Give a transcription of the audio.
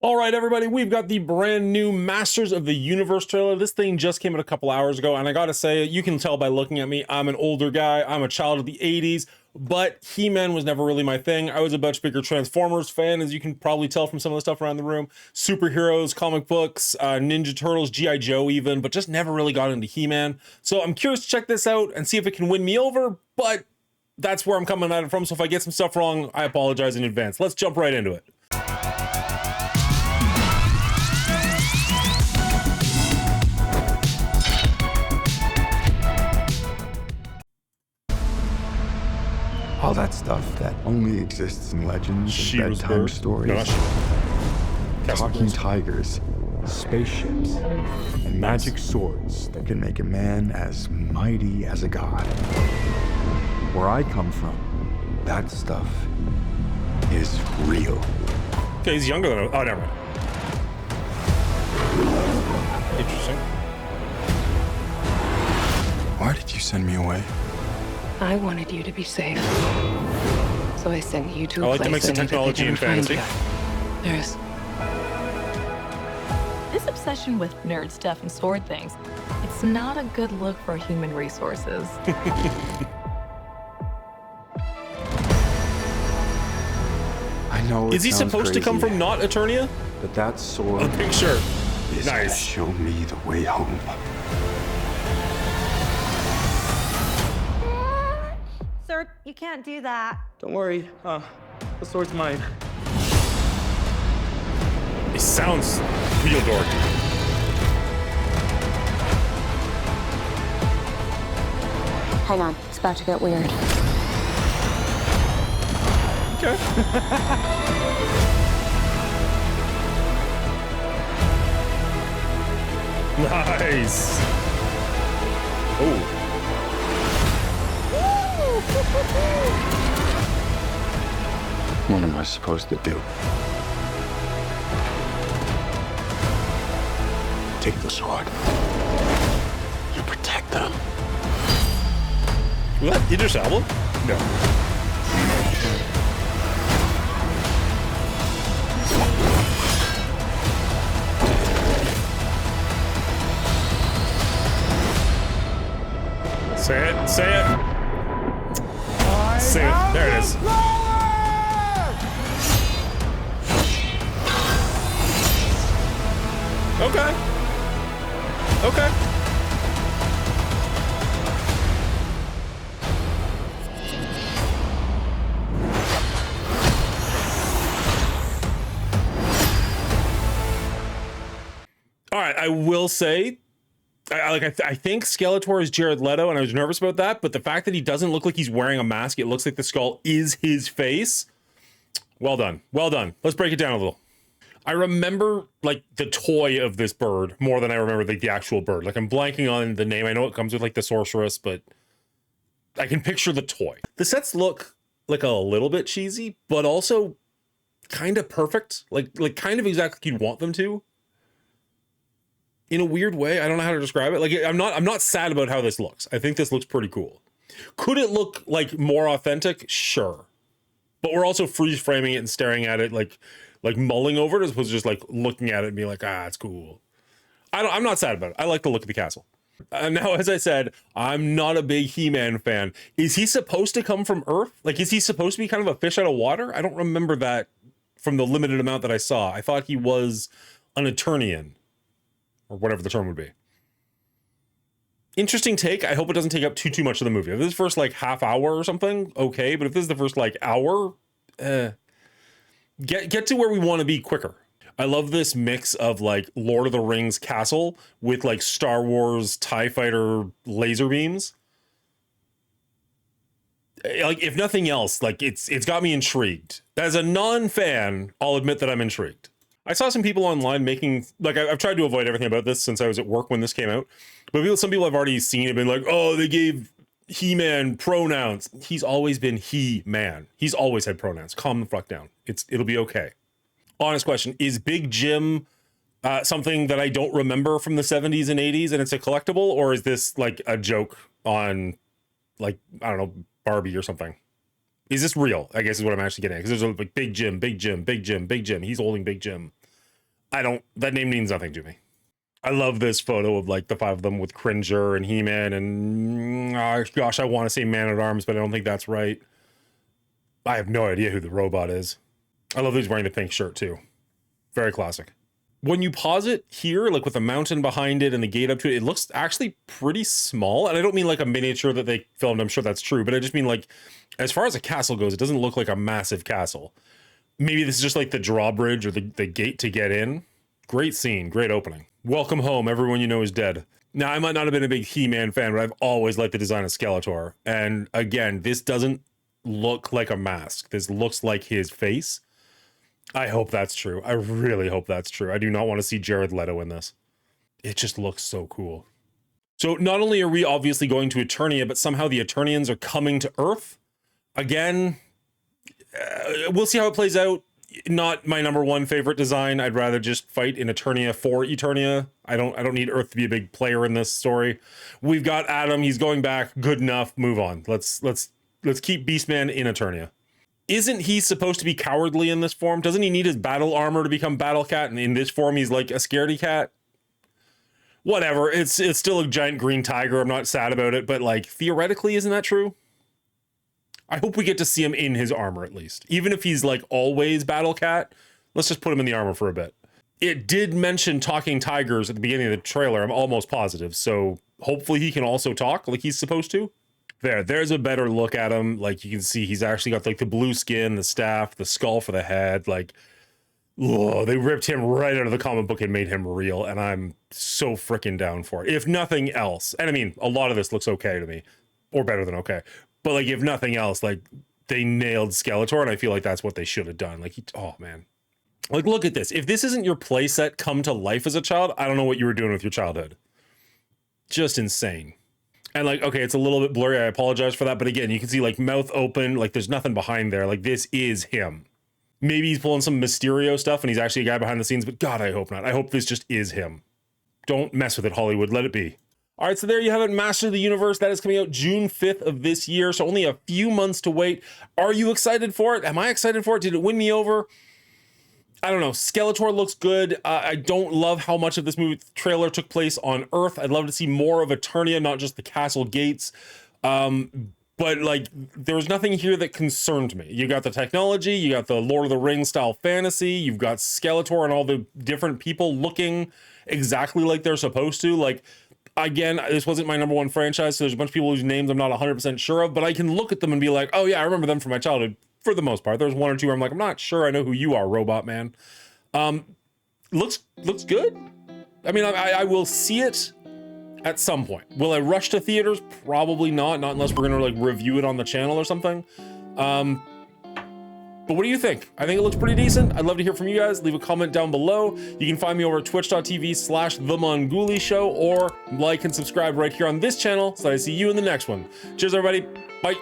All right, everybody, we've got the brand new Masters of the Universe trailer. This thing just came out a couple hours ago, and I gotta say, you can tell by looking at me, I'm an older guy. I'm a child of the 80s, but He-Man was never really my thing. I was a much bigger Transformers fan, as you can probably tell from some of the stuff around the room. Superheroes, comic books, Ninja Turtles, G.I. Joe even, but just never really got into He-Man. So I'm curious to check this out and see if it can win me over, but that's where I'm coming at it from. So if I get some stuff wrong, I apologize in advance. Let's jump right into it. All that stuff that only exists in legends and bedtime stories. Talking tigers, spaceships, and magic swords that can make a man as mighty as a god. Where I come from, that stuff is real. Okay, he's younger than I. Oh, never mind. Interesting. Why did you send me away? I wanted you to be safe, so I sent you to I a like to mix place the technology and fantasy. There's this obsession with nerd stuff and sword things, it's not a good look for human resources. I know. Is he supposed to come from not Eternia? But that sword. A pink shirt. Is Nice. gonna show me the way home. Sir, you can't do that. Don't worry, the sword's mine. It sounds real dorky. Hang on, it's about to get weird. Okay. Nice. Oh. What am I supposed to do? Take the sword. You protect them. What? Idris Elba? No. Say it. Say it. Say it. There it is. Okay. Okay. All right, I will say, I think Skeletor is Jared Leto, and I was nervous about that, but the fact that he doesn't look like he's wearing a mask, it looks like the skull is his face. Well done. Well done. Let's break it down a little. I remember like the toy of this bird more than I remember like the actual bird. Like I'm blanking on the name. I know it comes with like the sorceress, but I can picture the toy. The sets look like a little bit cheesy, but also kind of perfect. Like kind of exactly like you'd want them to. In a weird way. I don't know how to describe it. Like I'm not sad about how this looks. I think this looks pretty cool. Could it look like more authentic? Sure. But we're also freeze framing it and staring at it like mulling over it as opposed to just like looking at it and being like, ah, it's cool. I'm not sad about it. I like the look of the castle. Now, as I said, I'm not a big He-Man fan. Is he supposed to come from Earth? Like, is he supposed to be kind of a fish out of water? I don't remember that from the limited amount that I saw. I thought he was an Eternian or whatever the term would be. Interesting take. I hope it doesn't take up too much of the movie. If this is the first like half hour or something, okay. But if this is the first like hour, get to where we want to be quicker. I love this mix of like Lord of the Rings castle with like Star Wars TIE fighter laser beams. Like if nothing else, like it's got me intrigued. As a non-fan, I'll admit that I'm intrigued. I saw some people online making, like I've tried to avoid everything about this since I was at work when this came out. But some people I've already seen have been like, oh, they gave He-Man pronouns. He's always been He-Man. He's always had pronouns. Calm the fuck down. It'll be okay. Honest question, is Big Jim something that I don't remember from the 70s and 80s and it's a collectible, or is this like a joke on like, I don't know, Barbie or something? Is this real? I guess is what I'm actually getting at, because there's like Big Jim, Big Jim, Big Jim, Big Jim. He's holding Big Jim. That name means nothing to me. I love this photo of like the 5 of them with Cringer and He-Man and gosh, I want to say Man-at-Arms, but I don't think that's right. I have no idea who the robot is. I love that he's wearing the pink shirt too. Very classic. When you pause it here, like with a mountain behind it and the gate up to it, it looks actually pretty small. And I don't mean like a miniature that they filmed, I'm sure that's true, but I just mean like, as far as a castle goes, it doesn't look like a massive castle. Maybe this is just like the drawbridge or the gate to get in. Great scene, great opening. Welcome home, everyone you know is dead. Now, I might not have been a big He-Man fan, but I've always liked the design of Skeletor. And again, this doesn't look like a mask. This looks like his face. I hope that's true. I really hope that's true. I do not want to see Jared Leto in this. It just looks so cool. So not only are we obviously going to Eternia, but somehow the Eternians are coming to Earth. Again, we'll see how it plays out. Not my #1 favorite design. I'd rather just fight in Eternia for Eternia. I don't need Earth to be a big player in this story. We've got Adam. He's going back. Good enough. Move on. Let's keep Beastman in Eternia. Isn't he supposed to be cowardly in this form? Doesn't he need his battle armor to become Battle Cat? And in this form, he's like a scaredy cat. Whatever. It's still a giant green tiger. I'm not sad about it, but like theoretically, isn't that true? I hope we get to see him in his armor at least. Even if he's like always Battle Cat, let's just put him in the armor for a bit. It did mention talking tigers at the beginning of the trailer. I'm almost positive. So hopefully he can also talk like he's supposed to. There's a better look at him. Like you can see he's actually got like the blue skin, the staff, the skull for the head. Like, oh, they ripped him right out of the comic book and made him real. And I'm so freaking down for it. If nothing else, and I mean, a lot of this looks okay to me, or better than okay. But like, if nothing else, like they nailed Skeletor, and I feel like that's what they should have done. Like, oh man, like look at this. If this isn't your playset come to life as a child, I don't know what you were doing with your childhood. Just insane. And like, okay, it's a little bit blurry. I apologize for that. But again, you can see like mouth open, like there's nothing behind there. Like this is him. Maybe he's pulling some Mysterio stuff and he's actually a guy behind the scenes, but God, I hope not. I hope this just is him. Don't mess with it, Hollywood. Let it be. All right, so there you have it, Master of the Universe. That is coming out June 5th of this year, so only a few months to wait. Are you excited for it? Am I excited for it? Did it win me over? I don't know. Skeletor looks good. I don't love how much of this movie trailer took place on Earth. I'd love to see more of Eternia, not just the castle gates. But like, there was nothing here that concerned me. You got the technology, you got the Lord of the Rings style fantasy, you've got Skeletor and all the different people looking exactly like they're supposed to. Like, again, this wasn't my #1 franchise, so there's a bunch of people whose names I'm not 100% sure of, but I can look at them and be like, oh yeah, I remember them from my childhood. For the most part, there's one or two where I'm like, I'm not sure I know who you are, Robot Man. Looks good. I mean, I will see it at some point. Will I rush to theaters? Probably not unless we're gonna like review it on the channel or something. But what do you think? I think it looks pretty decent. I'd love to hear from you guys. Leave a comment down below. You can find me over at twitch.tv/The Show, or like and subscribe right here on this channel so that I see you in the next one. Cheers, everybody. Bye.